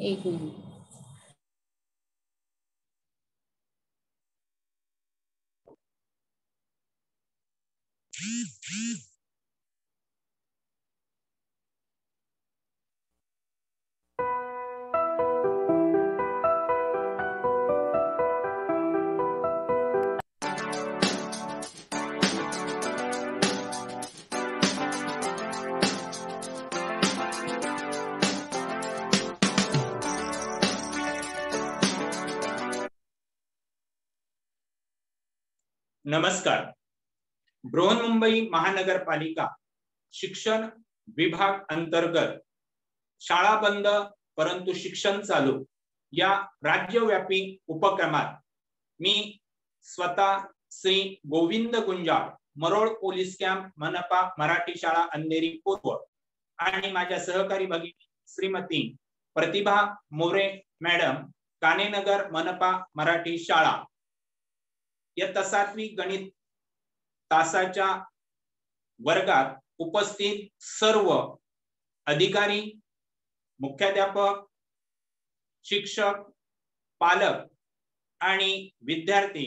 एक मिनिट. नमस्कार. बृहन्मुंबई महानगरपालिका शिक्षण विभाग अंतर्गत शाळा बंद परंतु शिक्षण चालू या राज्यव्यापी उपक्रमात मी स्वतः श्री गोविंद गुंजाळ, मरोळ पोलीस कॅम्प, मनपा मराठी शाळा अंधेरी पूर्व आणि माझ्या सहकारी भगिनी श्रीमती प्रतिभा मोरे मॅडम, कानेनगर मनपा मराठी शाळा, इयत्ता 7वी गणित तासाच्या वर्गात उपस्थित सर्व अधिकारी, मुख्याध्यापक, शिक्षक, पालक आणि विद्यार्थी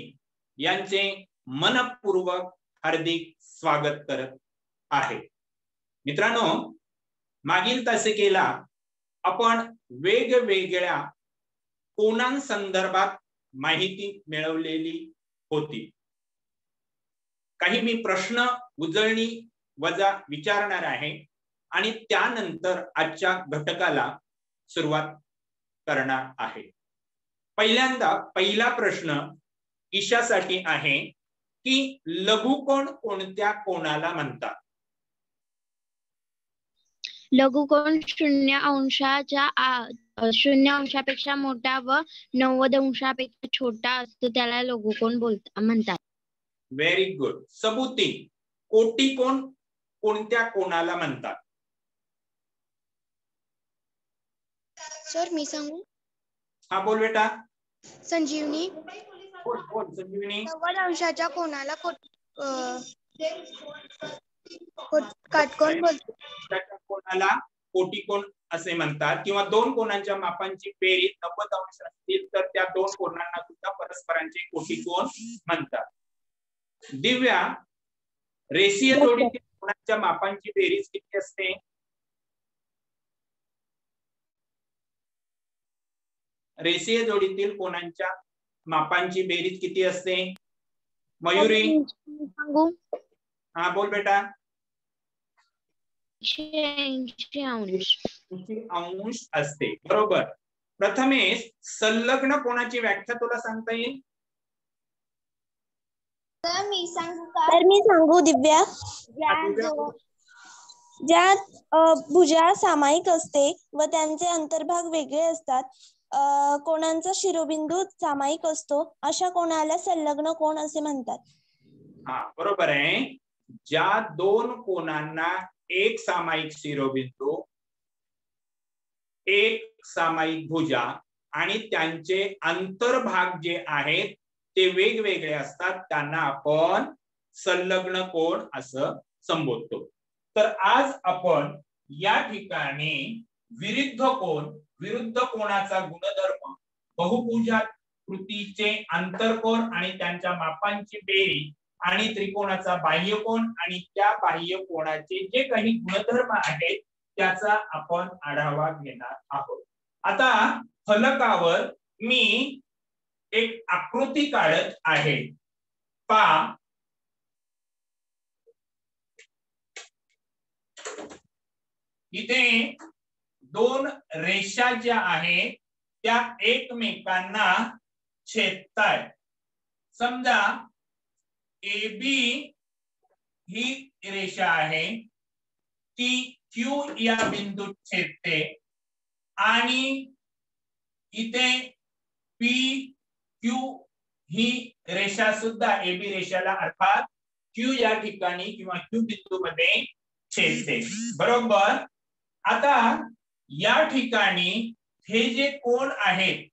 यांचे मनपूर्वक हार्दिक स्वागत करत आहे. मित्रांनो, मागील तासिकेला आपण वेगवेगळ्या कोणांसंदर्भात माहिती मिळवलेली होती. काही मी प्रश्न उजळणी वजा विचारणार आहे आणि त्यानंतर आजच्या घटकाला सुरुवात करणार आहे. पहिल्यांदा पहिला प्रश्न ईशासाठी आहे की लघुकोण कोणत्या कोणाला म्हणतात? लघुकोण 0 अंशापेक्षा मोठा व 90 अंशापेक्षा छोटा असतो त्याला लघुकोण म्हणतात. Very good. सबुती, कोटिकोण कोणत्या कोणाला म्हणतात? सर मी सांगू? हा बोल बेटा. संजीवनी. बोल संजीवनी. 90 अंशाच्या कोणाला काटकोन बोलतात. कोणाला कोटिकोण असे म्हणतात. किंवा दोन कोणांच्या मापांची बेरीज 90 अंश असतील तर त्या दोन कोणांना सुद्धा परस्परांचे कोटिकोण म्हणतात. दिव्या, रेषीय जोडीतील कोणांच्या मापांची बेरीज किती असते? रेषीय जोडीतील कोणांच्या मापांची बेरीज किती असते? मयुरी सांगू? हा बोल बेटा. 180 अंश असते. बरोबर. प्रथमेश, संलग्न कोणाची व्याख्या तुला सांगता येईल? मी सांगू दिव्या. ज्यात भुजा सामायिक असते व त्यांचे अंतर्भाग वेगळे असतात, कोणांचा शिरोबिंदू सामायिक असतो, अशा कोणाला संलग्न कोण असे म्हणतात. हा बरोबर आहे. ज्या दोन कोणांना एक सामायिक शिरोबिंदू, एक सामायिक भुजा आणि त्यांचे अंतर्भाग जे आहेत ते वेगवेगळे असतात त्यांना आपण संलग्न कोण असं संबोधतो. तर आज आपण या ठिकाणी विरुद्ध कोणाचा गुणधर्म, बहुभुजाकृतीचे आंतरकोन आणि त्यांच्या मापांची बेरीज आणि त्रिकोणाचा बाह्यकोन आणि त्या बाह्यकोनाचे जे काही गुणधर्म आहेत त्याचा आपण आढावा घेणार आहोत. आता फलकावर मी एक आकृती काढत आहे. पहा, इथे दोन रेषा ज्या आहेत त्या एकमेकांना छेदतायत. समजा AB ही रेषा आहे, ती Q या बिंदूत छेदते आणि इथे PQ ही रेषा सुद्धा AB रेषाला अर्थात Q या ठिकाणी किंवा Q बिंदू मध्ये छेदते. बरोबर. आता या ठिकाणी हे जे कोण आहेत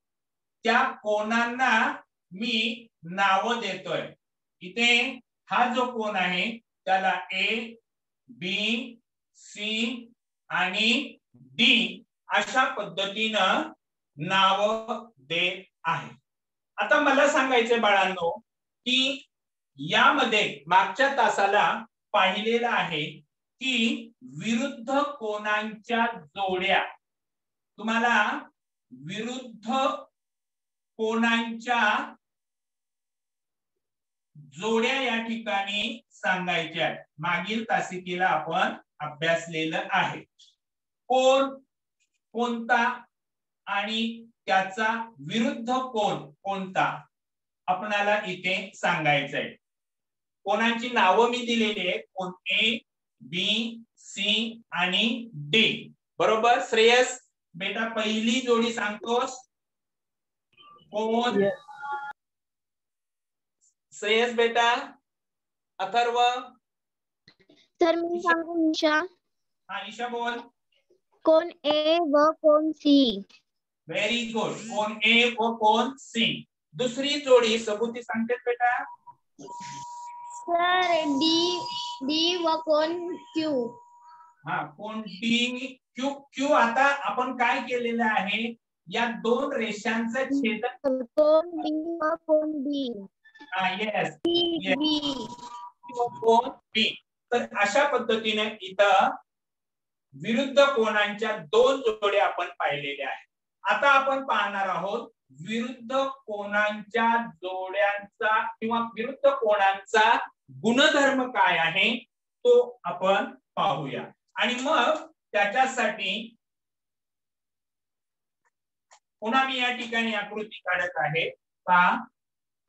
त्या कोणांना मी नाव देतोय. इथे हा जो कोण आहे त्याला A, B, C आणि D अशा पद्धतीनं नाव देत आहे. आता मला सांगायचंय बाळांनो की यामध्ये मागच्या तासाला पाहिलेलं आहे की विरुद्ध कोणांच्या जोड्या, तुम्हाला विरुद्ध कोणांच्या जोड्या या ठिकाणी सांगायच्या. मागील तासिकेला आपण अभ्यासलेलं आहे. कोण, कोणता आणि त्याचा विरुद्ध कोण कोणता आपणाला इथे सांगायचंय. कोणाची नावं मी दिलेली आहे. कोण ए, बी, सी आणि डी. बरोबर. श्रेयस बेटा पहिली जोडी सांगतोस. कोण? श्रेयस बेटा. अथर्व. सर मी सांगू निशा. हा निशा बोल. कोण ए व कोण सी. Very good. कोण ए व कोण सी. दुसरी जोडी सबुती सांगते बेटा. सर डी व कोण क्यू. हा कोण डी क्यू. क्यू आता आपण काय केलेलं आहे, या दोन रेषांचं छेदन. कोण डी व कोण बी. हा येस. बी कोण बी. तर अशा पद्धतीने इथं विरुद्ध कोणांच्या दोन जोड्या आपण पाहिलेल्या आहेत. आता आपण पाहणार आहोत विरुद्ध कोणांच्या जोड्यांचा किंवा विरुद्ध कोणांचा गुणधर्म काय आहे तो आपण पाहूया. आणि मग त्याच्यासाठी पुन्हा मी या ठिकाणी आकृती काढत आहे. पहा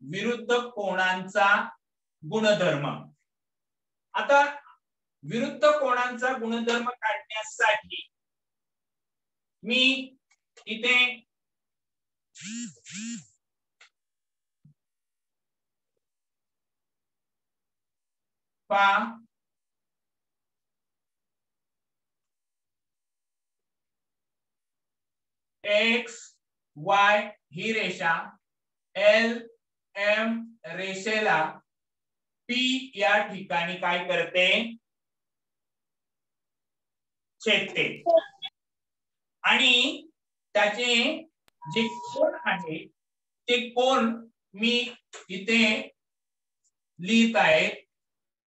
विरुद्ध कोणांचा गुणधर्म. आता विरुद्ध कोणांचा गुणधर्म काढण्यासाठी मी इथे पहा एक्स वाय ही रेषा एल एम रेषेला पी या ठिकाणी काय करते, छेदते. आणि त्याचे जे कोण आहे ते कोण मी इथे लिहित आहे.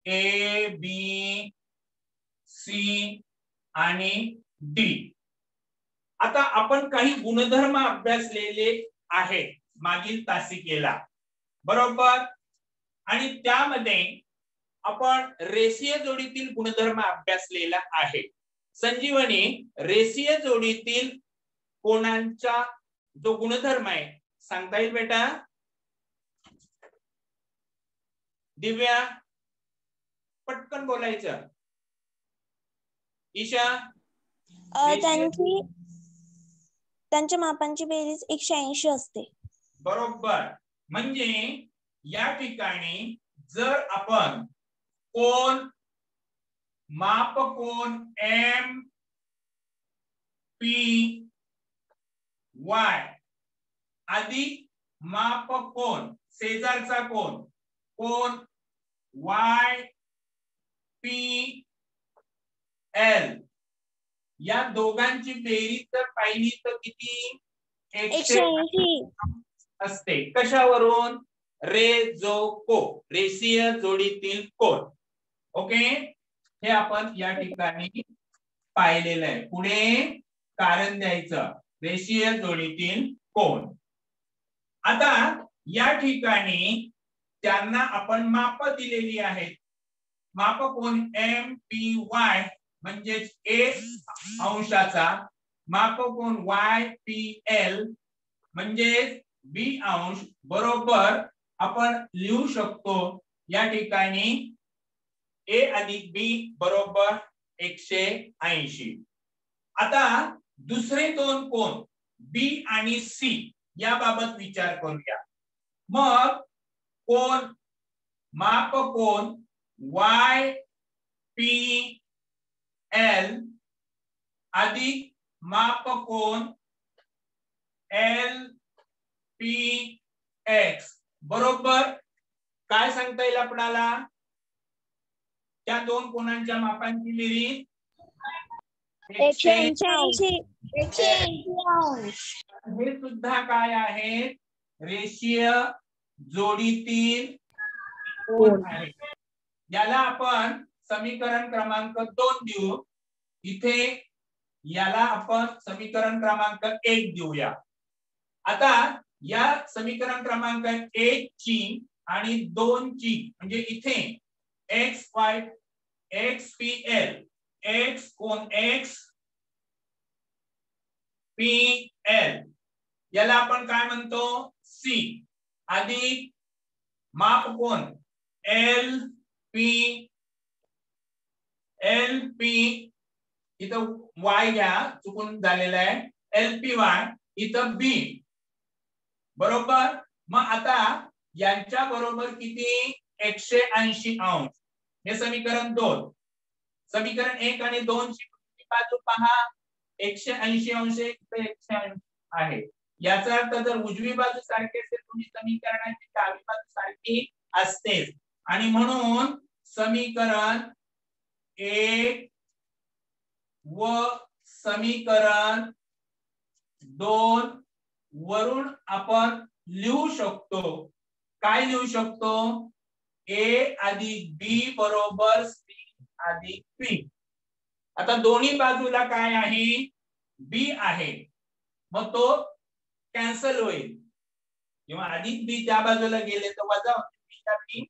ए बी सी आणि डी. आता आपण काही गुणधर्म अभ्यासलेले आहेत मागील तासिकेला. बरोबर. आणि त्यामध्ये आपण रेषीय जोडीतील गुणधर्म अभ्यासलेला आहे. संजीवनी रेषीय जोडीतील कोणांचा जो गुणधर्म आहे सांगता येईल बेटा? दिव्या पटकन बोलायचं. ईशा. त्यांच्या मापांची बेरीज 180 असते. बरोबर. म्हणजे या ठिकाणी जर आपण कोण माप कोण एम पी वाय अधिक माप कोण शेजारचा कोण कोण वाय पी एल या दोघांची बेरीज जर पाहिली तर किती 180 असते. कशावरून? रेजोको रेषीय जोडीतील कोण. ओके. हे आपण या ठिकाणी पाहिलेलं आहे. पुढे कारण द्यायचं रेषीय जोडीतील कोण. आता या ठिकाणी त्यांना आपण माप दिलेली आहेत. माप कोण एम पी वाय म्हणजेच ए अंशाचा, माप कोण वाय पी एल म्हणजे बी अंश. बरोबर आपण लिहू शकतो या ठिकाणी ए अधिक बी बरोबर 180. आता दुसरे दोन कोण बी आणि सी याबाबत विचार करूया. मग कोण माप कोण वाय पी एल अधिक माप कोण एल पी एक्स बरोबर काय सांगता येईल आपल्याला? त्या दोन कोणांच्या मापांची बेरीज 180. हे सुद्धा काय आहेत, रेषीय जोडीतील कोण आहे. याला आपण समीकरण क्रमांक 2 देऊ. इथे याला आपण समीकरण क्रमांक 1 देऊया. आता या समीकरण क्रमांक 1 ची आणि 2 ची म्हणजे इथे x Y x P L x कोण एक्स पी एल याला आपण काय म्हणतो, सी अधिक माप कोण एल पी इथं वाय घ्या, चुकून झालेलं आहे, एल पी वाय इथं बी बरोबर. मग आता यांच्या बरोबर किती 180 अंश. हे समीकरण 2. समीकरण 1 आणि 2 ची बाजू पहा, 180 अंश 180 आहे. याचा अर्थ जर उजवी बाजू सारखी असेल तुम्ही समीकरणाची डावी बाजू सारखी असते. आणि म्हणून समीकरण 1 व समीकरण 2 वरून आपण लिहू शकतो. काय लिहू शकतो, ए अधिक बी बरोबर सी अधिक पी. आता दोन्ही बाजूला काय आहे, बी आहे, मग तो कॅन्सल होईल. जेव्हा अधिक बी त्या बाजूला गेले तर वजा बी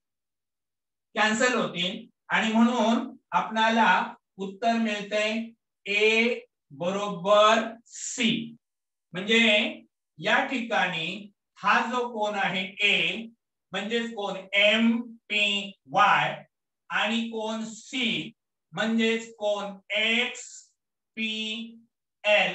कॅन्सल होतील. आणि म्हणून आपल्याला उत्तर मिळते ए बरोबर सी. म्हणजे या ठिकाणी हा जो कोण आहे ए म्हणजेच कोण एम पी वाय आणि कोण सी म्हणजेच कोण एक्स पी एल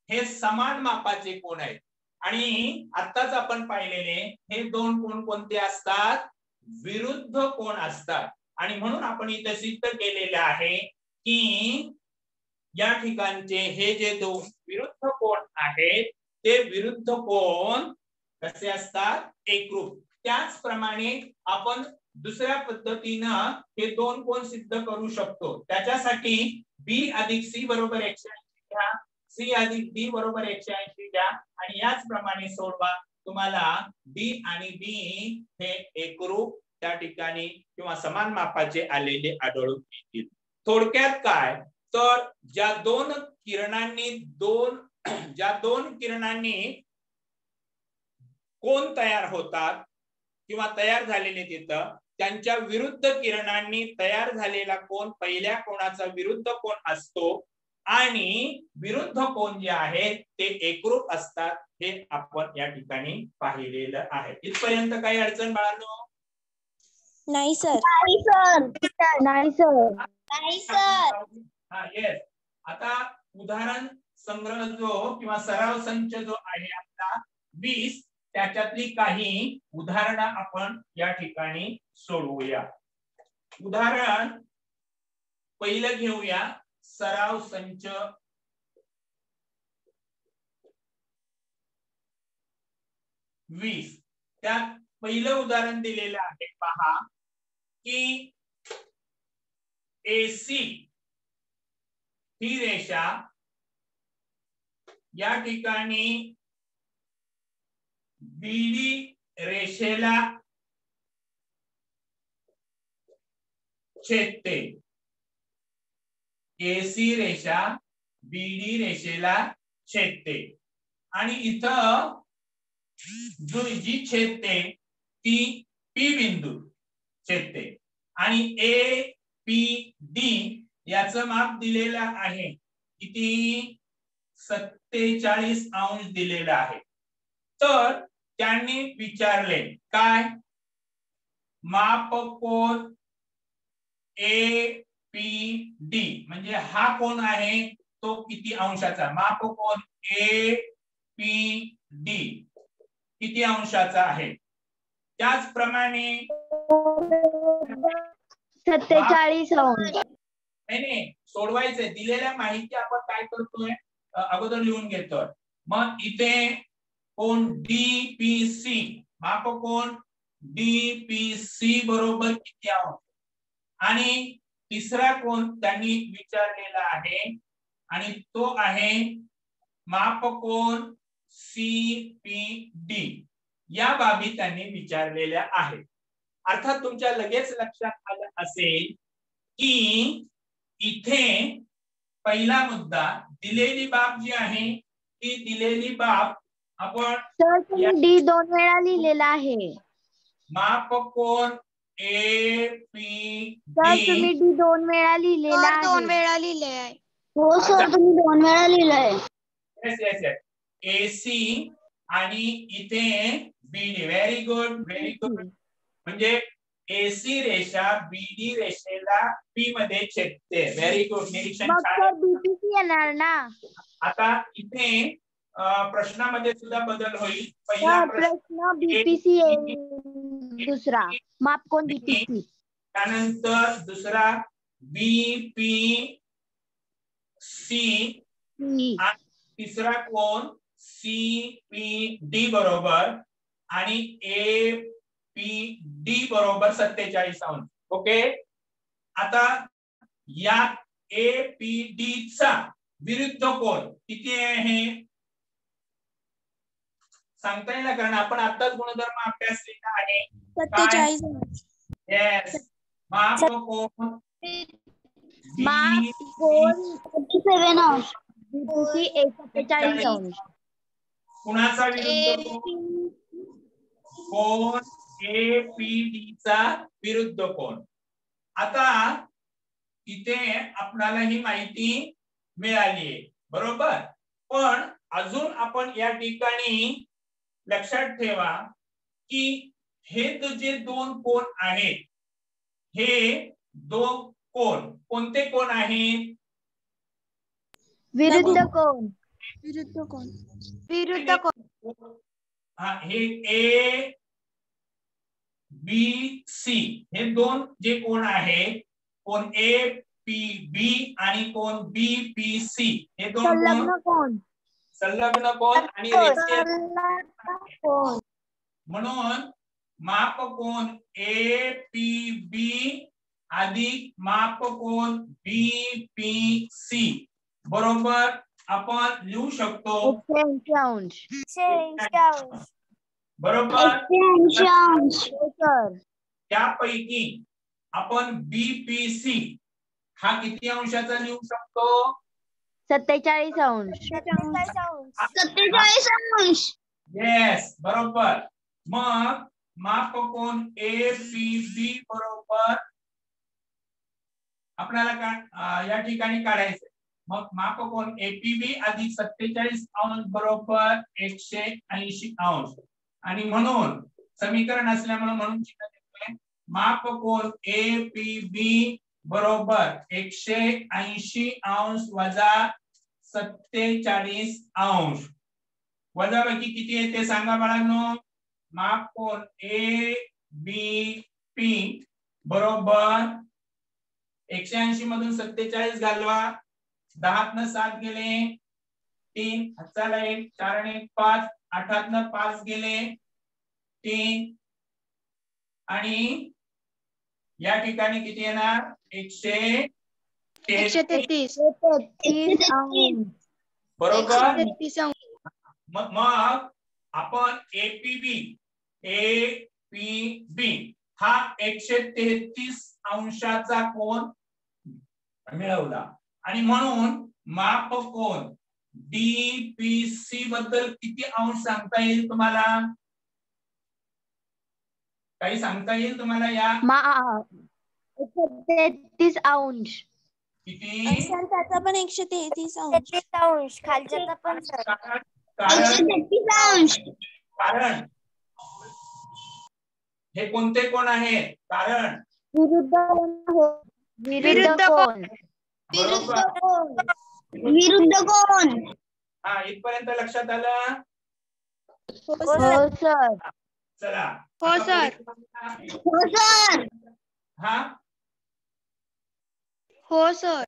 हे समान मापाचे कोण आहेत. आणि आताच आपण पाहिलेले हे दोन कोण कोणते असतात, विरुद्ध कोण असतात. आणि म्हणून आपण इथे सिद्ध केलेले आहे की या ठिकाणचे हे जे दोन विरुद्ध कोण आहेत ते विरुद्ध कोण कसे असतात, एकरूप. त्याचप्रमाणे आपण दुसऱ्या पद्धतीनं हे दोन कोण सिद्ध करू शकतो. त्याच्यासाठी बी अधिक सी बरोबर 180 घ्या, सी अधिक डी बरोबर 180 घ्या आणि याच प्रमाणे सोडवा. तुम्हाला डी आणि बी हे एकरूप त्या ठिकाणी किंवा समान मापाचे आलेले आढळून येतील. थोडक्यात काय तर ज्या दोन किरणांनी कोण तयार होतात किंवा तयार झालेले तिथं त्यांच्या विरुद्ध किरणांनी तयार झालेला कोण पहिल्या कोणाचा विरुद्ध कोण असतो आणि विरुद्ध कोण जे आहेत ते एकरूप असतात. हे आपण या ठिकाणी पाहिलेलं आहे. इथपर्यंत काही अडचण बाळांनो? नाही सर. हा येस. आता उदाहरण संग्रह जो किंवा सराव संच जो आहे आपला 20 त्याच्यातली काही उदाहरणं आपण या ठिकाणी सोडवूया. उदाहरण पहिलं घेऊया, सराव संच 20. त्यात पहिलं उदाहरण दिलेलं आहे पहा की AC ही रेषा या ठिकाणी BD रेषेला छेदते. AC रेषा BD रेषेला छेदते आणि इथं जी छेदते ती P बिंदू छेदते आणि APD याचं माप दिलेलं आहे किती 47 अंश दिलेलं आहे. तर त्यांनी विचारले काय माप कोण APD म्हणजे हा कोण आहे तो किती अंशाचा, माप कोण APD किती अंशाचा आहे. त्याचप्रमाणे 47 अंश. नाही सोडवायचंय. दिलेल्या माहिती आपण काय करतोय अगोदर लिहून घेतोय. मग इथे कोण DPC माप कोण DPC बरोबर किती अंश आणि तिसरा कोण त्यांनी विचारलेला आहे आणि तो आहे माप कोण CPD या बाबी त्यांनी विचारलेल्या आहेत. अर्थात तुमच्या लगेच लक्षात आलं असेल की इथे पहिला मुद्दा दिलेली बाब जी आहे ती दिलेली बाब आपण सर तुम्ही डी 2 वेळा लिहिलेला आहे. मापकोन सर तुम्ही APD डी 2 वेळा लिहिलेला आहे. 2 वेळा लिहिले आहे. हो सर तुम्ही 2 वेळा लिहिलंय. येस येस येस AC आणि इथे BD. Very good very good. म्हणजे AC रेषा BD रेषेला B मध्ये छेदते. Very good. निरीक्षण मग छान. सर बीपीसी येणार ना. आता इथे प्रश्नामध्ये सुद्धा बदल होईल. पहिला प्रश्न बीपीसी दुसरा मापकोन बीपीसी त्यानंतर दुसरा BPC आणि तिसरा कोण CPD बरोबर आणि APD बरोबर 47 अंश. ओके. आता या APD चा विरुद्ध कोण किती आहे सांगता येईल, कारण आपण आताच गुणधर्म अभ्यासलेला आहे. 47 अंश. येस. मापकोन मापकोन 47 अंश. बीपीसी 47 अंश. कुणाचा विरुद्ध कोण? कोण APD चा विरुद्ध कोण. आता इथे आपल्याला ही माहिती मिळाली आहे बरोबर. पण अजून आपण या ठिकाणी लक्षात ठेवा की हे जे दोन कोण आहेत हे दोन कोण कोणते कोण आहेत? विरुद्ध कोण. विरुद्ध कोण. विरुद्ध कोण. हे ABC हे दोन जे कोण आहे कोण APB आणि कोण BPC हे दोन संलग्न कोण. संलग्न कोण आणि कोण. म्हणून मापकोन APB अधिक मापकोन BPC बरोबर आपण लिहू शकतो 180 अंश. बरोबर. 180 अंश. त्यापैकी आपण BPC हा किती अंशाचा लिहू शकतो? 47 अंश. 47 अंश. येस बरोबर. मग मापकोन APB बरोबर आपल्याला काय या ठिकाणी काढायचं. मग मापकोन APB अधिक 47 अंश बरोबर 180 अंश. आणि म्हणून समीकरण असल्यामुळे म्हणून चिन्ह देतोय. मापकोन APB बरोबर 180 अंश वजा 47 अंश. वजाबाकी किती आहे ते सांगा बाळांनो. मापकोन ABP बरोबर 180 मधून 47 घालवा. 10 7 गेले 3 हाताला 1 4 1 5 8 5 गेले 3 आणि या ठिकाणी किती येणार 133 बरोबर. 133 अंश. मग आपण APB हा 133 अंशाचा कोन मिळवला. आणि म्हणून मापकोन DPC बद्दल किती अंश सांगता येईल तुम्हाला? काही सांगता येईल तुम्हाला? या 133 अंश. किती? सर त्याचा पण 133 अंश. खालच्याचा पण कारण हे कोणते कोण आहेत? कारण विरुद्ध कोण. विरुद्ध कोण. हा इथपर्यंत लक्षात आलं? हो सर. चला. हो सर. हो सर. हा हो सर.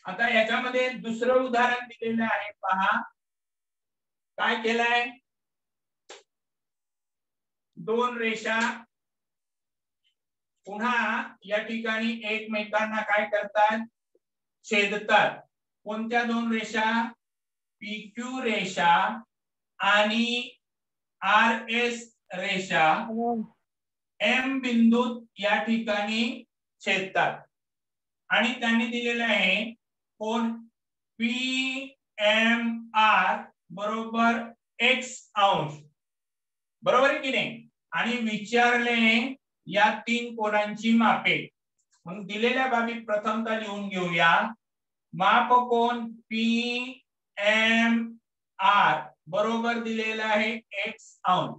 आता याच्यामध्ये दुसरं उदाहरण दिलेलं आहे पहा. काय केलंय? दोन रेषा पुन्हा या ठिकाणी एकमेकांना काय करतात? छेदतात. कोणत्या दोन रेषा? PQ रेषा आणि RS रेषा M बिंदूत या ठिकाणी छेदतात आणि त्यांनी दिलेलं आहे कोण PMR बरोबर x अंश, बरोबर आहे की नाही? आणि विचारले या तीन कोणांची मापे. मग दिलेल्या बाबी प्रथमतः लिहून घेऊया. मापकोन PMR बरोबर दिलेला आहे x अंश.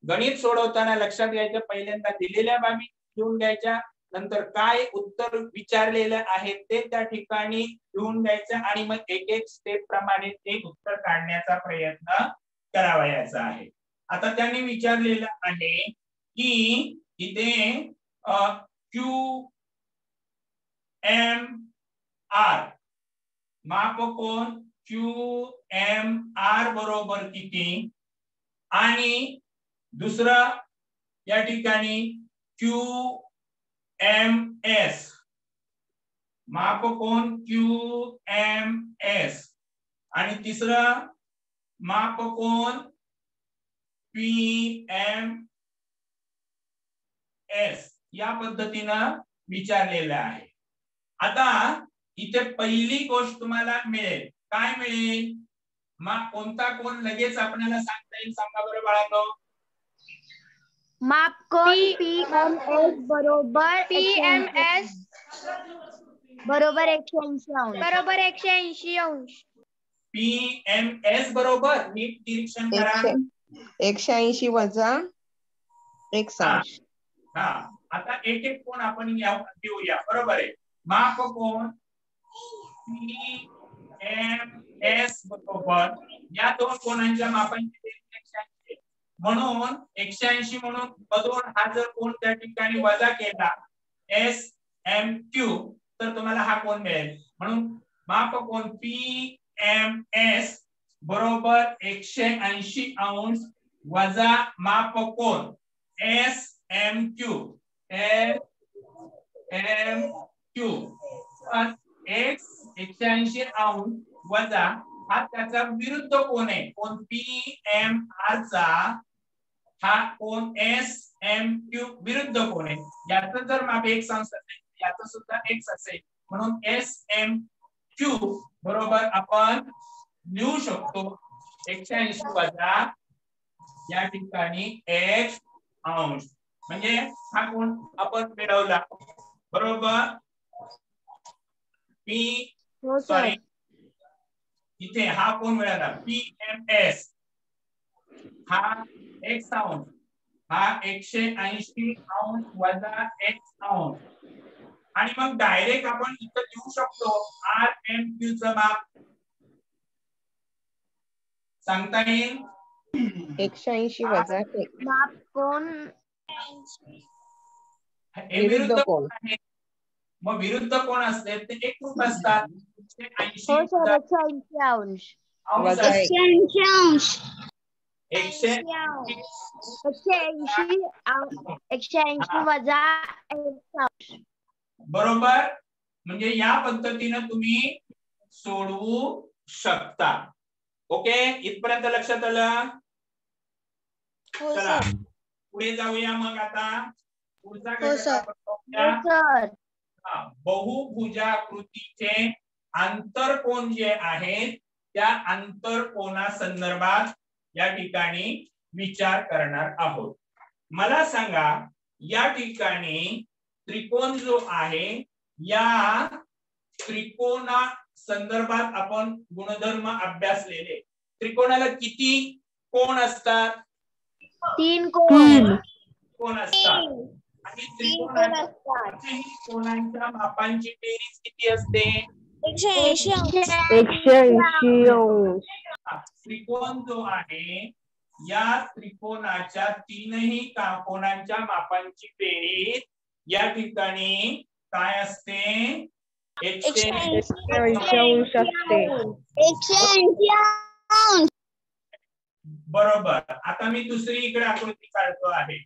गणित सोडवताना लक्षात घ्यायचं, पहिल्यांदा दिलेल्या बाबी लिहून घ्यायच्या, नंतर काय उत्तर विचारलेलं आहे ते त्या ठिकाणी लिहून घ्यायचं आणि मग एक एक स्टेप प्रमाणे ते उत्तर काढण्याचा प्रयत्न करावयाचा आहे. आता त्यांनी विचारलेलं आहे की इथे QMR मापकोन QMR बरोबर किती आणि दुसरं या ठिकाणी QMS मापकोन QMS आणि तिसरं मापकोन PMS या पद्धतीनं विचारलेलं आहे. आता इथे पहिली गोष्ट तुम्हाला मिळेल, काय मिळेल? कोणता कोण लगेच आपल्याला सांगता येईल? सांगा बरं बाळांनो. मापकोन PMS बरोबर PMS बरोबर 180 अंश. बरोबर 180 अंश. PMS बरोबर, नीट निरीक्षण करा. 180 वजा x अंश. हा, आता एक एक कोण आपण घेऊया, बरोबर आहे. मापकोन PMS बरोबर या दोन कोणांच्या मापांची बेरीज 180 म्हणून 180 म्हणून मधून हा जर कोण त्या ठिकाणी वजा केला SMQ तर तुम्हाला हा कोण मिळेल. म्हणून मापकोन PMS बरोबर 180 अंश वजा मापकोन SMQ x 180 अंश वजा हा त्याचा विरुद्ध कोण आहे, कोण PMR चा हा कोण SMQ विरुद्ध कोण आहे. याचं जर माप x अंश असेल याचं सुद्धा x असेल, म्हणून SMQ बरोबर आपण लिहू शकतो 180 वजा या ठिकाणी x अंश. म्हणजे हा कोण आपण मिळवला, बरोबर. सॉरी इथे हा कोण मिळाला PMS हा x अंश हा 180 अंश वजा x अंश आणि मग डायरेक्ट आपण इथं लिहू शकतो RMQ चं माप सांगता येईल. 180 वजा x. मापकोन हे विरुद्ध कोण आहे, मग विरुद्ध कोण असते ते एकरूप असतात. 180 हो सर 180 अंश वजा x. 180 अंश. 180 वजा x अंश. बरोबर. म्हणजे या पद्धतीने तुम्ही सोडवू शकता. ओके, इथपर्यंत लक्षात आलं. चला पुढे जाऊया. मग आता पुढचा घटक आपण पाहूया. बहुभुजाकृतीचे आंतरकोन जे आहेत त्या आंतरकोना संदर्भात या ठिकाणी विचार करणार आहोत. मला सांगा या ठिकाणी त्रिकोण जो आहे या त्रिकोणा संदर्भात आपण गुणधर्म अभ्यासलेले. त्रिकोणाला किती कोण असतात? 3 कोण असतात आणि त्रिकोणांच्या मापांची बेरीज किती असते? 180 अंश. 180 अंश. त्रिकोण जो आहे या त्रिकोणाच्या तीनही कोणांच्या मापांची बेरीज या ठिकाणी काय असते? 180 अंश असते. 180 अंश. बरोबर. आता मी दुसरी इकडे आकृती काढतो आहे.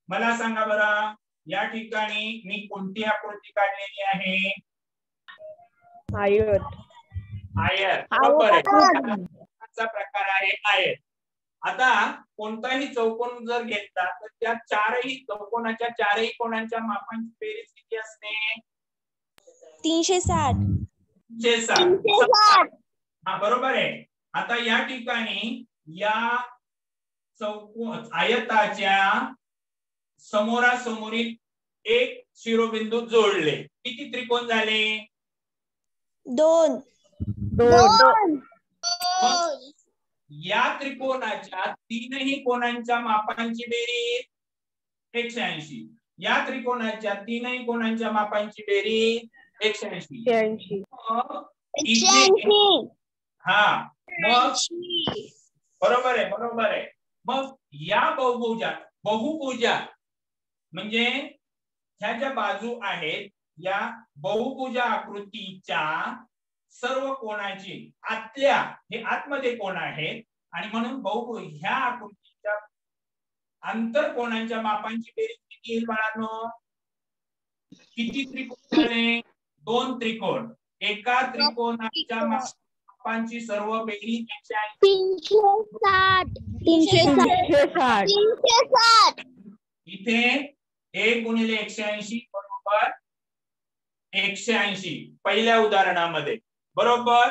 मला सांगा बरं या ठिकाणी मी कोणती आकृती काढलेली आहे? आयत. आयत. बरोबर आहे. प्रकार आहे आयत. आता कोणताही चौकोन जर घेतला तर त्या चारही चौकोनाच्या चारही कोणांच्या मापांची बेरीज किती असते? 360. 360. हा बरोबर आहे. आता या ठिकाणी या चौकोन आयताच्या समोरासमोरील एक शिरोबिंदू जोडले, किती त्रिकोण झाले? 2. या त्रिकोणाच्या तीनही कोणांच्या मापांची बेरीज 180. या त्रिकोणाच्या तीनही कोणांच्या मापांची बेरीज 180. हा मग बरोबर आहे, बरोबर आहे. मग या बहुभुजा म्हणजे ह्या ज्या बाजू आहेत या बहुभुजा आकृतीच्या सर्व कोणाची आतल्या, हे आतमध्ये कोण आहेत आणि म्हणून ह्या आकृतीच्या आंतर कोणांच्या मापांची बेरीज किती येईल बाळांनो? किती त्रिकोण झाले? 2 त्रिकोण. एका त्रिकोणाच्या मापांची सर्व बेरीज 360. इथे 1 गुणिले 180 बरोबर 180 पहिल्या उदाहरणामध्ये. बरोबर.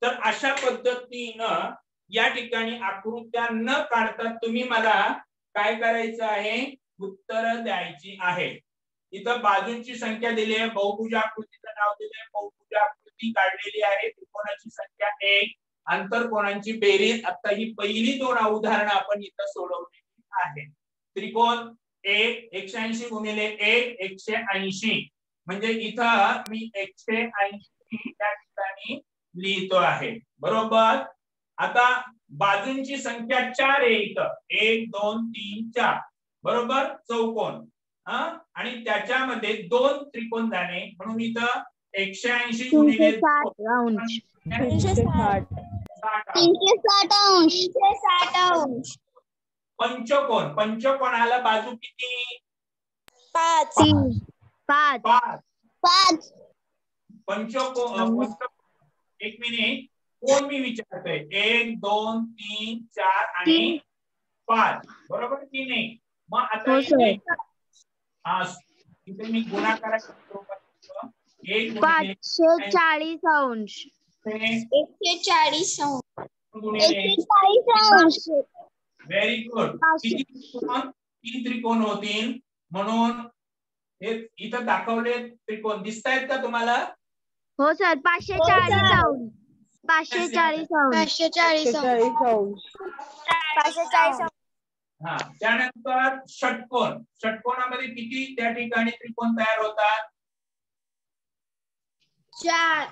तर अशा पद्धतीनं या ठिकाणी आकृत्या न काढता तुम्ही मला काय करायचं आहे? उत्तर द्यायची आहे. इथं बाजूंची संख्या दिली आहे, बहुभुज आकृतीचं नाव दिले आहे, बहुभुज आकृती काढलेली आहे, त्रिकोणाची संख्या 1, अंतर कोणांची बेरीज. आता ही पहिली 2 उदाहरणं आपण इथं सोडवलेली आहे. त्रिकोण 1 180 गुणिले 1 180 म्हणजे इथं मी 180 त्या ठिकाणी लिहितो आहे. बरोबर. आता बाजूंची संख्या 4 आहे इथं, 1 2 3 4. बरोबर. चौकोन आणि त्याच्यामध्ये 2 त्रिकोण झाले म्हणून इथं 180 गुणिले 360 अंश. पंचकोन. पंचकोनाला बाजू किती? 5. 5. पंचकोन. एक मिनिट, कोण मी विचारतोय? 1 2 3 4 आणि 5. बरोबर की नाही? मग आता इथे मी गुणाकार 540 अंश. 140 अंश. Very good. किती त्रिकोण? 3 त्रिकोण होतील म्हणून हे इथं दाखवले त्रिकोण दिसतायत का तुम्हाला? हो सर. 540 अंश. 540 अंश. हा. त्यानंतर षटकोन. षटकोनामध्ये किती त्या ठिकाणी त्रिकोण तयार होतात? 4.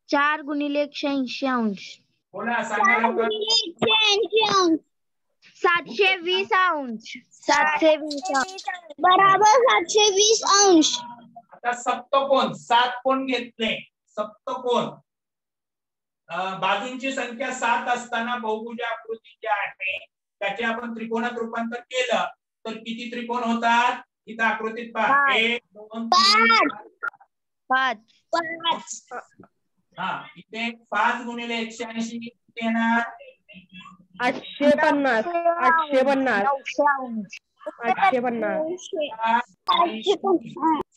4 गुणिले 180 अंश. बोला, सांगा लवकर. 720 अंश. 720 बराबर 720 अंश. आता सप्तकोन. 7 कोण घेतले? सप्तकोन. बाजूंची संख्या 7 असताना बहुभुज आकृती जी आहे त्याचे आपण त्रिकोणात रूपांतर केलं तर किती त्रिकोण होतात? इथं आकृतीत पहा. 1 2 3 5. हा. इथे 5 गुणिले 180 किती येणार? 850. 850.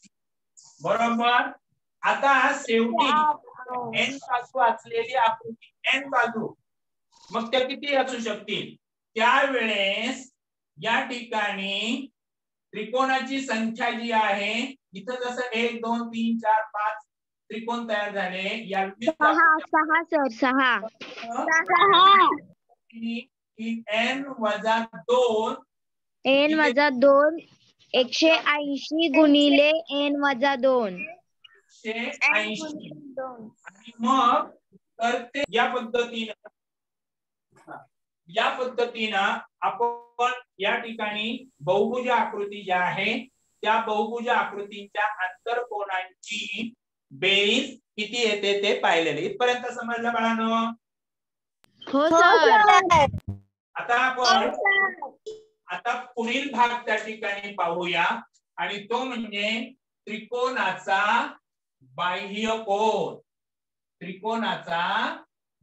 बरोबर. आता शेवटी n बाजू असलेली आकृती, n बाजू, मग त्या किती असू शकतील? त्यावेळेस या ठिकाणी त्रिकोणाची संख्या जी आहे इथं जसं 1 2 3 4 5 त्रिकोण तयार झाले. या 6 n वजा 2 180 गुणिले n वजा 2 180. आणि मग तर ते या पद्धतीनं आपण या ठिकाणी बहुभुज आकृती ज्या आहे त्या बहुभुज आकृतीच्या आंतरकोनांची बेरीज किती येते ते पाहिलेले. इथपर्यंत समजलं बाळांनो? हो सर. आता आपण पुढील भाग त्या ठिकाणी पाहूया आणि तो म्हणजे त्रिकोणाचा बाह्य कोन, त्रिकोणाचा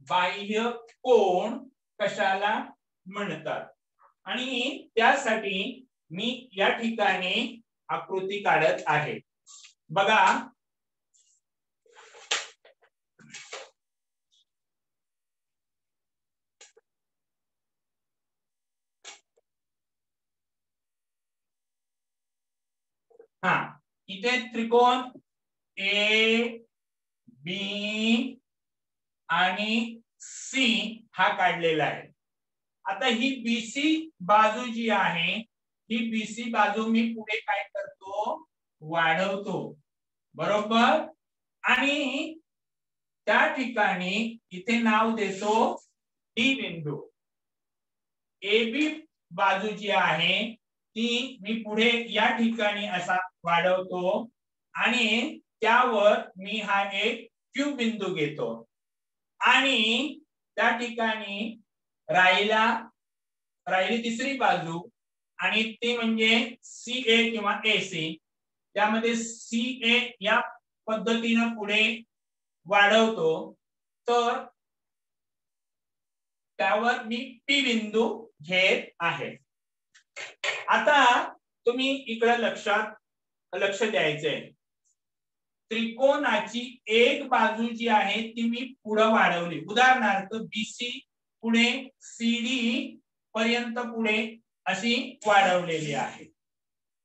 बाह्य कोन कशाला म्हणतात. आणि त्यासाठी मी या ठिकाणी आकृती काढत आहे. बघा हा, इथे त्रिकोण ए बी आणि सी हा काढलेला आहे. आता ही बीसी बाजू जी आहे, ही बीसी बाजू मी पुढे काय करतो, वाढवतो, बरोबर. आणि त्या ठिकाणी इथे नाव देतो डी बिंदू. ए बी बाजू जी आहे ती मी पुढे या ठिकाणी असा वाढवतो आणि त्यावर मी हा एक क्यू बिंदू घेतो. आणि त्या ठिकाणी राहिली तिसरी बाजू आणि ती म्हणजे सी ए किंवा ए सी. त्यामध्ये सी ए या पद्धतीने पुढे वाढवतो, तर त्यावर मी पी बिंदू घेत आहे. आता तुम्ही इकडे लक्ष द्यायचंय. त्रिकोणाची एक बाजू जी आहे ती मी पुढे वाढवली. उदाहरणार्थ बीसी पुढे सीडी पर्यंत पुढे अशी वाढवलेली आहे.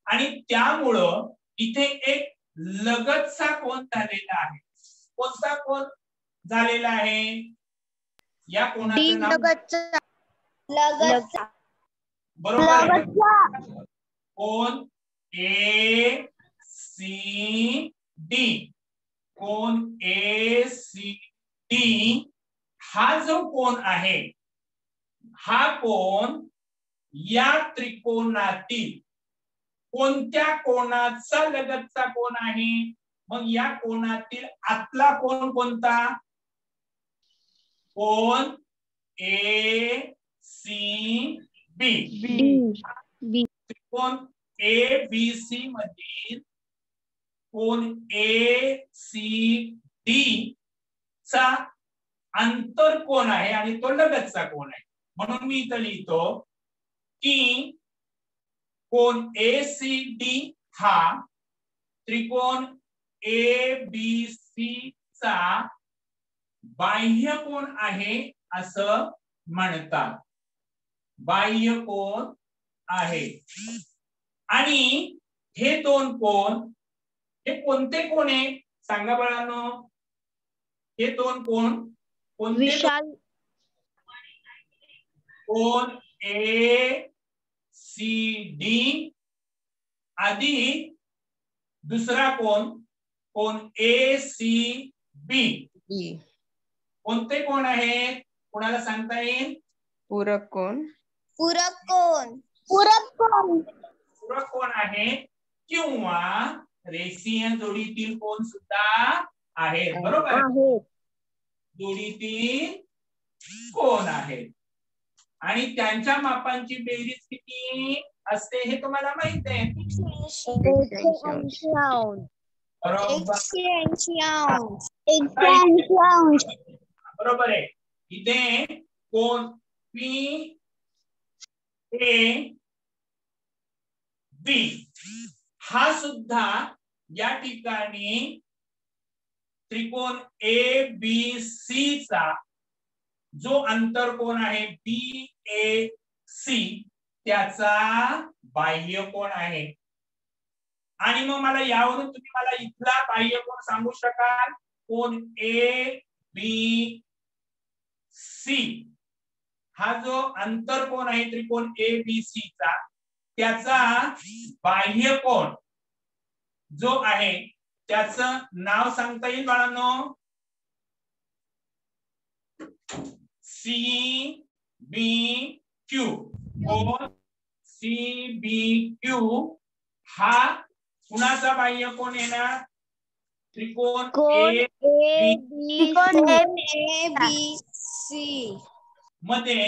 आणि त्यामुळं इथे एक लगतचा कोन झालेला आहे. कोणता कोन झालेला आहे? या कोनाचं नाव लगतचा. बरोबर आहे. कोन ए सी डी. कोन ए सी डी हा जो कोन आहे, हा कोन या त्रिकोणातील कोणत्या कोणाचा लगतचा कोन आहे? मग या कोणातील आतला कोन कोणता? कोन ए सी बी. त्रिकोण ए बी सी मधील कोन ए सी डी चा अंतर कोन आहे आणि तो लगतचा कोन आहे. म्हणून मी इथं लिहितो की कोन ए सी डी हा त्रिकोण ए बी सी चा बाह्य कोन आहे असं म्हणतात. बाह्य कोन आहे. आणि हे दोन कोन हे कोणते कोन आहे सांगा बाळांनो? हे दोन कोन कोणते? विशाल. कोन ए सी डी अधिक दुसरा कोन ए सी बी. कोणते कोण आहेत? कोणाला सांगता येईल? पूरक कोन. पूरक कोन. पूरक कोन. पूरक कोन आहे किंवा रेषीय जोडीतील कोन सुद्धा आहेत. बरोबर, जोडीतील कोन आहेत. आणि त्यांच्या मापांची बेरीज किती असते हे तुम्हाला माहित आहे. 180 अंश. बरोबर आहे. इथे कोन पी ए बी हा सुद्धा या ठिकाणी त्रिकोण ए बी सी चा जो अंतरकोन आहे बी ए सी त्याचा बाह्य कोन आहे. आणि मग मला यावरून तुम्ही मला इथला बाह्य कोन सांगू शकाल? कोन ए बी सी हा जो अंतरकोन आहे त्रिकोण ए बी सी चा त्याचा बाह्य कोन जो आहे त्याचं नाव सांगता येईल बाळांनो? C B Q. कोन सी बी क्यू हा कुणाचा बाह्य कोन येणार? त्रिकोण ए बी सी मध्ये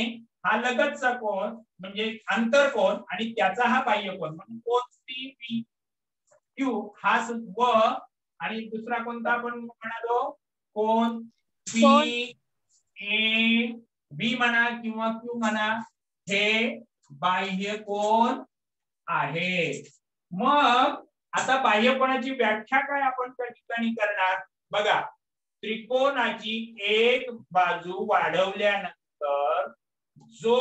हा लगतचा कोन म्हणजे अंतरकोन आणि त्याचा हा बाह्य कोन म्हणून कोन सी बी क्यू हा व आणि दुसरा कोणता आपण म्हणालो कोण पी ए बी म्हणा किंवा क्यू म्हणा हे बाह्य कोण आहे. मग आता बाह्यकोनाची व्याख्या काय आपण त्या ठिकाणी करणार बघा. त्रिकोणाची एक बाजू वाढवल्यानंतर जो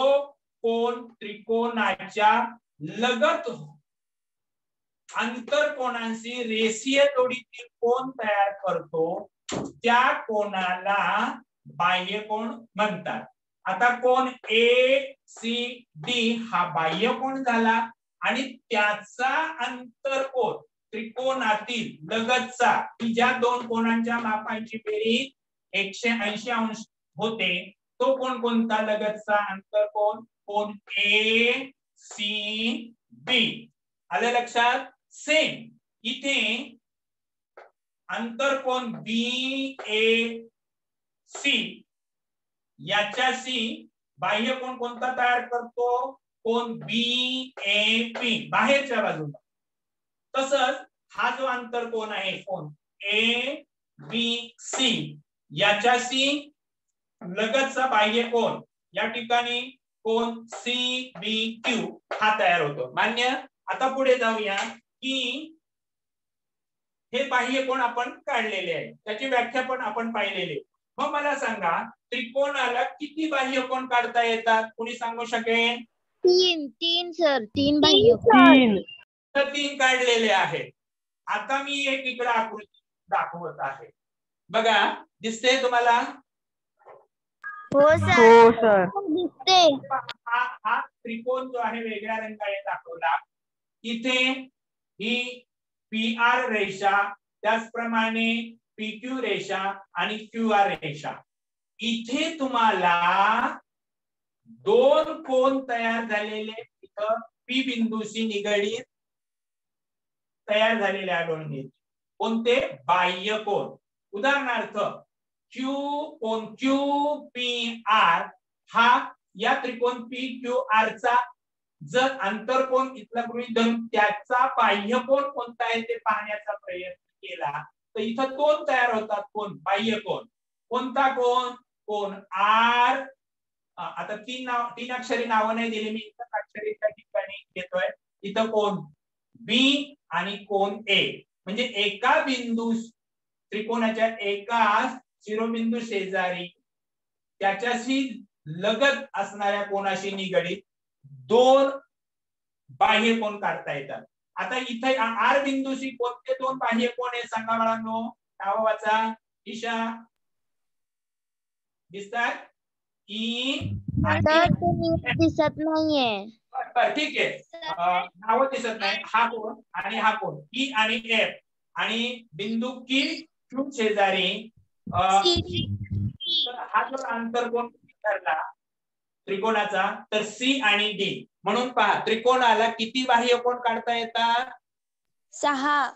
कोण त्रिकोणाच्या लगत आंतरकोनांशी रेषीय जोडीतील कोन तयार करतो त्या कोणाला बाह्यकोन म्हणतात. आता कोन ए सी डी हा बाह्यकोन झाला आणि त्याचा आंतरकोन त्रिकोणातील लगतचा की ज्या दोन कोणांच्या मापांची बेरीज 180 अंश होते तो कोण कोणता लगतचा आंतरकोन कोन ए सी बी. आलं लक्षात. सेम इथे आंतरकोन बी ए सी याच्याशी बाह्यकोन कोणता तयार करतो कोन बी ए पी बाहेरच्या बाजूला. तसंच हा जो आंतरकोन आहे कोन ए बी सी याच्याशी लगतचा बाह्यकोन या ठिकाणी कोन सी बी क्यू हा तयार होतो. मान्य. आता पुढे जाऊया की हे बाह्यकोन आपण काढलेले आहे त्याची व्याख्या पण आपण पाहिलेली. मग मला सांगा त्रिकोणाला किती बाह्यकोन काढता येतात कोणी सांगू शकेल. 3 सर 3 बाह्यकोन. तर 3 काढलेले आहेत. आता मी एक इकडे आकृती दाखवत आहे बघा. दिसते तुम्हाला. हो सर दिसते. हा त्रिकोण जो आहे वेगळ्या रंगाने दाखवला. इथे ही पी आर रेषा त्याचप्रमाणे पी क्यू रेषा आणि क्यू आर रेषा. इथे तुम्हाला दोन कोन तयार झालेले इथं पी बिंदूशी निगडीत तयार झालेले आढळून येते. कोणते बाह्य कोन. उदाहरणार्थ क्यू कोन क्यू पी आर हा या त्रिकोण पी क्यू आर चा जर आंतरकोन इथला गृहीत धरून त्याचा बाह्यकोन कोणता आहे ते पाहण्याचा प्रयत्न केला तर इथं दोन तयार होतात कोन बाह्यकोन. कोणता कोन कोन आर. आता तीन अक्षरी नाव नाही दिली मी एक अक्षरीच्या ठिकाणी घेतोय. इथं कोन बी आणि कोन ए म्हणजे एका बिंदू त्रिकोणाच्या एका शिरोबिंदू शेजारी त्याच्याशी लगत असणाऱ्या कोणाशी निगडीत दोन बाह्यकोन काढता येतात. आता इथे आर बिंदूशी कोणते दोन बाह्यकोन आहेत सांगा मला. नाव वाचा. ईशा दिसतात. ई दिसत नाहीये. ठीक आहे नाव दिसत नाही. हा कोण आणि हा कोण ई आणि एफ आणि बिंदू की क्यू शेजारी हा जो आंतरकोन ठरला त्रिकोणाचा तर सी आणि डी. म्हणून पहा त्रिकोणाला किती बाह्यकोन काढता येतात. 6.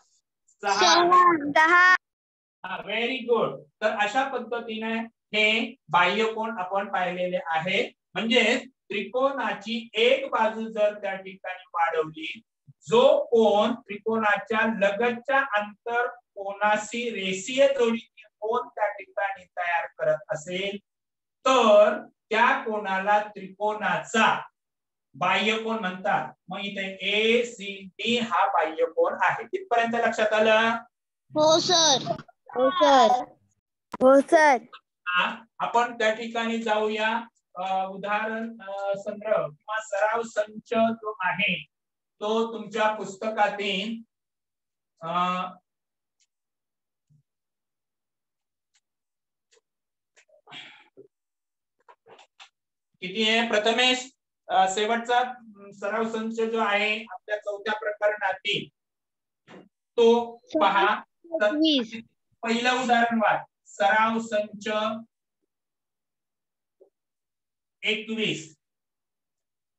Very good. तर अशा पद्धतीने हे बाह्यकोन आपण पाहिलेले आहे. म्हणजे त्रिकोणाची एक बाजू जर त्या ठिकाणी वाढवली जो कोन त्रिकोणाच्या लगतच्या अंतर कोनाशी रेषीय जोडीचे कोन त्या ठिकाणी तयार करत असेल तर त्या कोणाला त्रिकोणाचा बाह्यकोन म्हणतात. मग इथे ए सी डी हा बाह्यकोन आहे. इथपर्यंत लक्षात आलं. हो सर. हो सर. हो सर. आपण त्या ठिकाणी जाऊया. उदाहरण संग्रह किंवा सराव संच जो आहे तो तुमच्या पुस्तकातील किती आहे प्रथमेश. शेवटचा सराव संच जो आहे आपल्या 4थ्या प्रकरणातील तो पहा. पहिलं उदाहरण वाच. सराव संच 21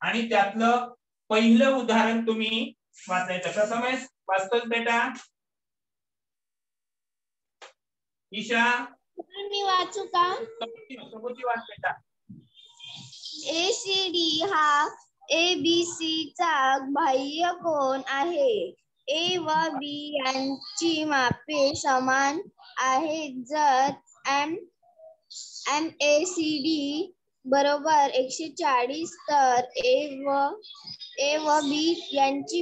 आणि त्यातलं पहिलं उदाहरण तुम्ही वाचायचं. प्रथमेश वाचतोच बेटा. ईशा मी वाचू का. सबुती वाच बेटा. ACD हा ABC चा बाह्यकोन आहे. ए व बी यांची मापे समान आहेत. जर MACD बरोबर 140 तर ए व बी यांची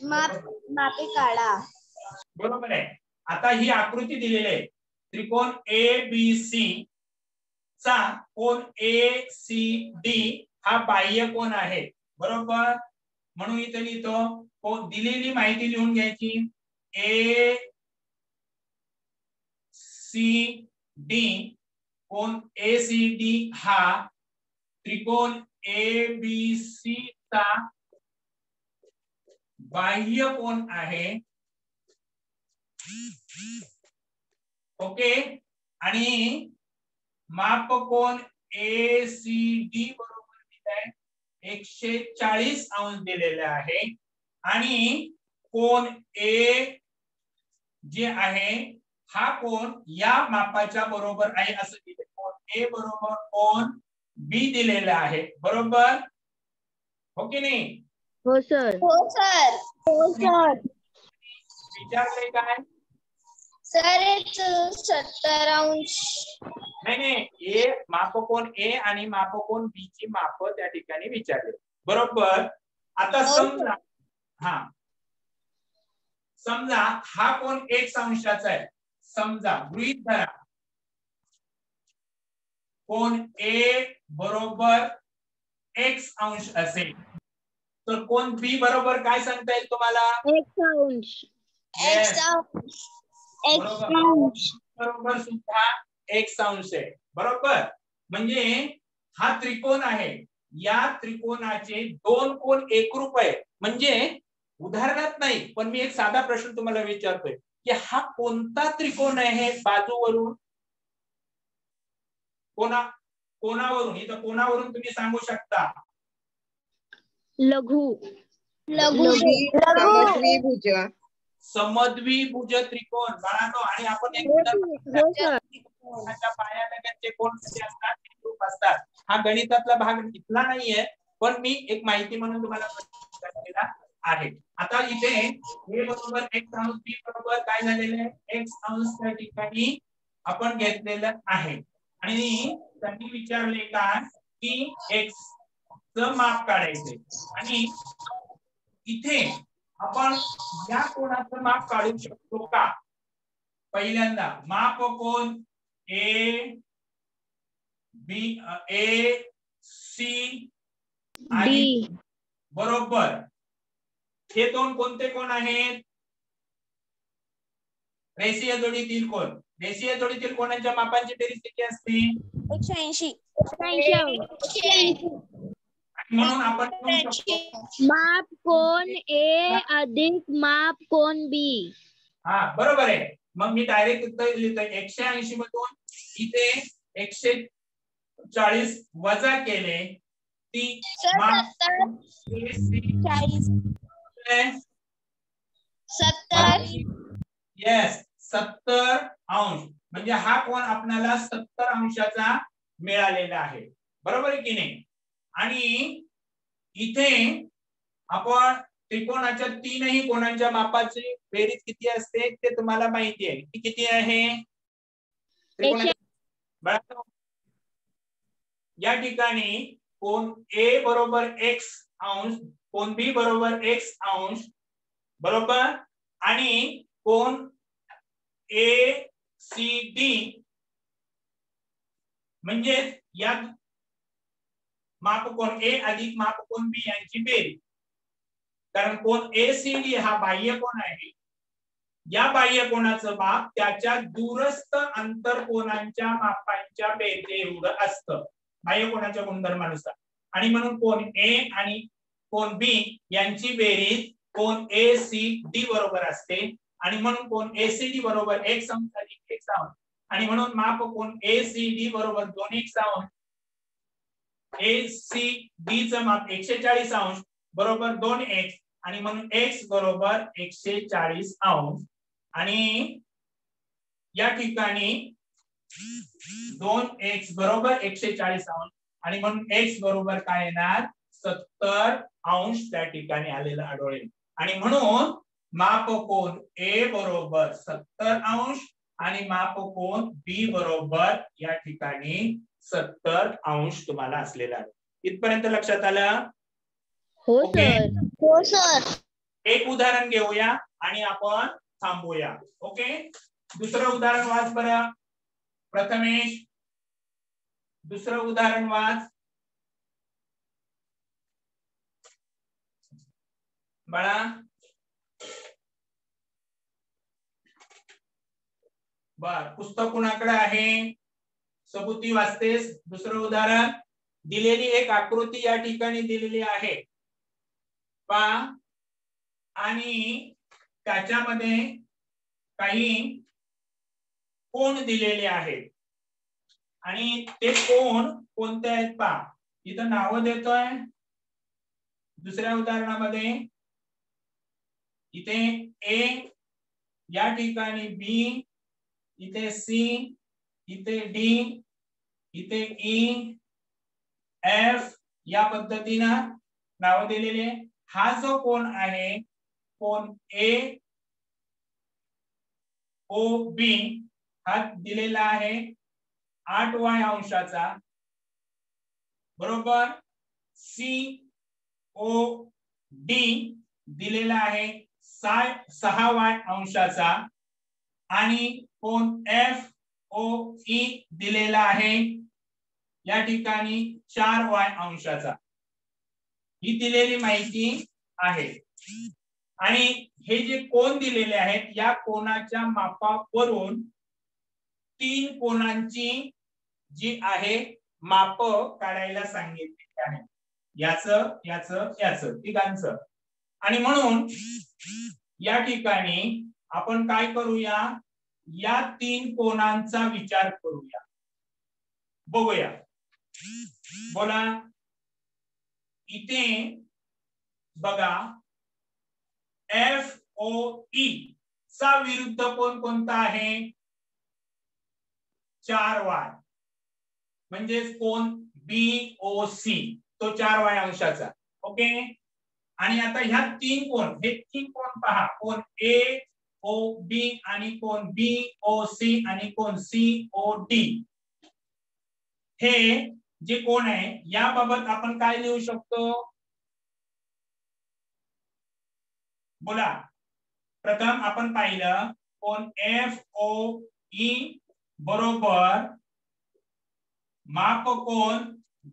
मापे काढा. बरोबर आहे. आता ही आकृती दिलेली आहे. त्रिकोण ABC चा कोण ACD हा बाह्य कोण आहे. बरोबर. म्हणून इथे लिहितो. कोण दिलेली माहिती लिहून घ्यायची. ACD कोण ACD हा त्रिकोण ABC चा बाह्य कोण आहे. ओके. आणि माप कोण ACD बरोबर दिलाय 140 अंश दिलेले आहे. आणि कोण A जे आहे हा कोण या मापाच्या बरोबर आहे असं दिले. कोण A बरोबर कोण B दिलेला आहे. बरोबर हो की नाही. हो सर. हो सर. हो सर. विचारले काय सर 70 अंश. नाही ए मापकोन ए आणि मापकोन बी ची माप त्या ठिकाणी विचारले. बरोबर. आता समजा हा कोण x अंशाचा आहे. समजा गृहीत धरा कोण A बरोबर x अंश असेल तर कोण B बरोबर काय सांगता येईल तुम्हाला. x अंश. बरोबर सुद्धा x अंश आहे. बरोबर. म्हणजे हा त्रिकोण आहे. या त्रिकोणाचे दोन कोण एकरूप आहे. म्हणजे उदाहरणात नाही पण मी एक साधा प्रश्न तुम्हाला विचारतोय की हा कोणता त्रिकोण आहे. बाजूवरून कोणावरून इथं कोणावरून तुम्ही सांगू शकता. लघु समद्विभुज त्रिकोण बाळांनो. आणि आपण पायालगतचे कोण कसे असतात एकरूप असतात. हा गणितातला भाग इथला नाहीये पण मी एक माहिती म्हणून तुम्हाला सांगितलेला आहे. आता इथे a बरोबर x अंश b बरोबर काय झालेले आहे x अंश त्या ठिकाणी आपण घेतलेलं आहे. आणि त्यांनी विचारले का की x च माप काढायचे. आणि इथे आपण या कोणाचं माप काढू शकतो का. पहिल्यांदा माप कोण A C आणि बरोबर हे दोन कोणते कोण आहेत. रेषीय जोडीतील कोण. रेषीय जोडीतील कोणाच्या मापांची बेरीज किती असते 180. म्हणून आपण माप कोण A अधिक माप कोण B. हा बरोबर आहे. मग मी डायरेक्ट लिहितोय 180 मधून इथे 140 वजा केले ती माप 70. येस 70 अंश. म्हणजे हा कोण आपल्याला 70 अंशाचा मिळालेला आहे. बरोबर आहे की नाही. आणि इथे आपण त्रिकोणाच्या तीनही कोणांच्या मापाची बेरीज किती असते ते तुम्हाला माहिती आहे. ती किती आहे या ठिकाणी कोण A बरोबर x अंश कोण B बरोबर x अंश बरोबर. आणि कोण ACD म्हणजे या माप कोण A अधिक माप कोण B यांची बेरीज. कारण कोण ACD हा बाह्य कोण आहे. या बाह्य कोणाचं माप त्याच्या दूरस्थ अंतर कोणांच्या मापांच्या बेरजे एवढं असतं बाह्य कोणाच्या गुणधर्मानुसार. आणि म्हणून कोण A आणि कोण B यांची बेरीज कोण ACD बरोबर असते. आणि म्हणून कोण ACD बरोबर x अंश अधिक x अंश. आणि म्हणून माप कोण ACD बरोबर 2x अंश. ACD चं माप 140 अंश बरोबर 2x. आणि म्हणून x बरोबर 140 अंश. आणि या ठिकाणी 2x बरोबर 140 अंश. आणि म्हणून x बरोबर काय येणार 70 अंश त्या ठिकाणी आलेलं आढळेल. आणि म्हणून मापकोन ए बरोबर 70 अंश आणि मापकोन बी बरोबर या ठिकाणी 70 अंश तुम्हाला असलेला आहे. इथपर्यंत लक्षात आलं? हो ओके. सर. हो सर. एक उदाहरण घेऊया आणि आपण थांबूया. ओके. दुसरं उदाहरण वाच बरं प्रथमेश. दुसरं उदाहरण वाच बाळा. बर, पुस्तक कुणाकडे आहे? सबुती वाचतेस. दुसरं उदाहरण दिलेली एक आकृती या ठिकाणी दिलेली आहे पहा आणि त्याच्यामध्ये काही कोण दिलेले आहेत आणि ते कोण कोणते आहेत पहा. इथं नाव देतोय. दुसऱ्या उदाहरणामध्ये इथे ए, या ठिकाणी बी, इथे सी, इथे डी, इथे ई, एफ या पद्धतीनं नाव दिलेले. हा जो कोण आहे कोण ए ओ बी हा दिलेला आहे 8y अंशाचा बरोबर. सी ओ डी दिलेला आहे 6y अंशाचा आणि कोण एफ ओ ई दिलेला आहे या ठिकाणी 4y अंशाचा. ही दिलेली माहिती आहे आणि हे जे कोण दिलेले आहेत या कोणाच्या मापावरून 3 कोणांची जी आहे माप काढायला सांगितलेली आहे. याचं याचं याचं तिघांचं. आणि म्हणून या ठिकाणी आपण काय करूया या 3 कोणांचा विचार करूया. बघूया. बोला. इथे बघा एफ ओ ई चा विरुद्ध कोण कोणता आहे 4y म्हणजे कोण बी ओ सी तो 4y अंशाचा. ओके. आणि आता ह्या 3 कोण हे 3 कोण पहा कोण ए ओ बी आणि कोण बी ओ सी आणि कोण सी ओ डी. हे जे कोण आहे याबाबत आपण काय लिहू शकतो बोला. प्रथम आपण पाहिलं कोण एफ ओ ई बरोबर मापकोन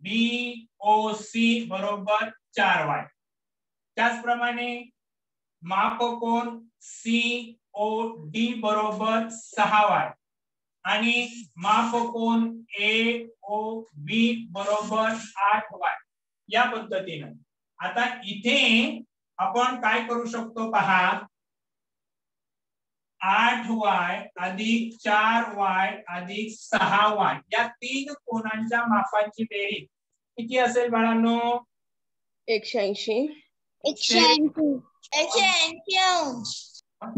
बी ओ सी बरोबर 4y. त्याचप्रमाणे मापकोन सी ओ डी बरोबर 6y आणि मापकोन ए ओ बी बरोबर 8y या पद्धतीने. आता इथे आपण काय करू शकतो पहा 8y अधिक 4y अधिक 6y या 3 कोणांच्या मापांची बेरीज किती असेल बाळांनो 180. 180 अंश.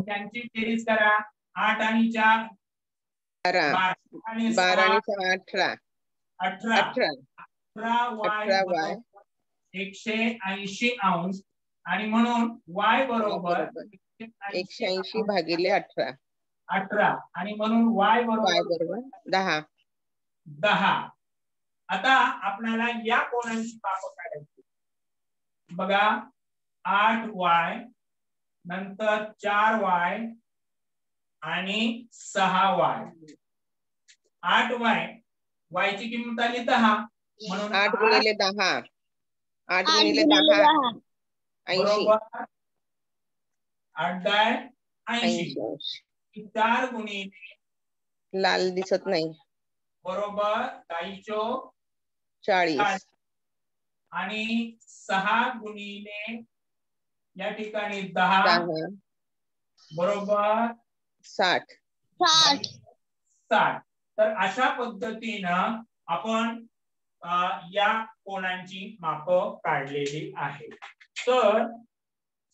त्यांची बेरीज करा. 8 आणि 4 12 आणि 12 आणि 6 6 18 18y 180 अंश आणि म्हणून y बरोबर 180 भागिले 18 आणि म्हणून y बरोबर 10. आता आपल्याला या कोणांची माप काढायची बघा. 8y नंतर 4y आणि 6y. 8y y ची किंमत आली 10 म्हणून 8 गुणिले 10 8 गुणिले 10 80 बरोबर 8 80. 4 गुणिले लाल दिसत नाही बरोबर 40 आणि 6 गुणिले या ठिकाणी 10 बरोबर 60. तर अशा पद्धतीनं आपण या कोणांची माप काढलेली आहे. तर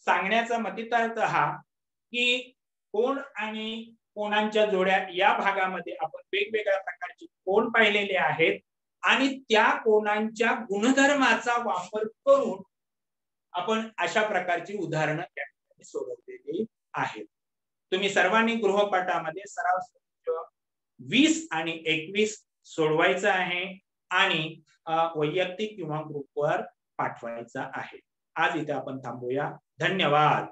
सांगण्याचा मतितार्थ हा की कोण आणि कोणांच्या जोड्या या भागामध्ये आपण वेगवेगळ्या प्रकारचे कोण पाहिलेले आहेत आणि त्या कोणांच्या गुणधर्माचा वापर करून आपण अशा प्रकारची उदाहरणं सोडवलेली आहेत. तुम्ही सर्वांनी गृहपाठामध्ये सराव 20 आणि 21 सोडवायचं आहे आणि वैयक्तिक किंवा ग्रुपवर पाठवायचा आहे. आज इथे आपण थांबूया. धन्यवाद.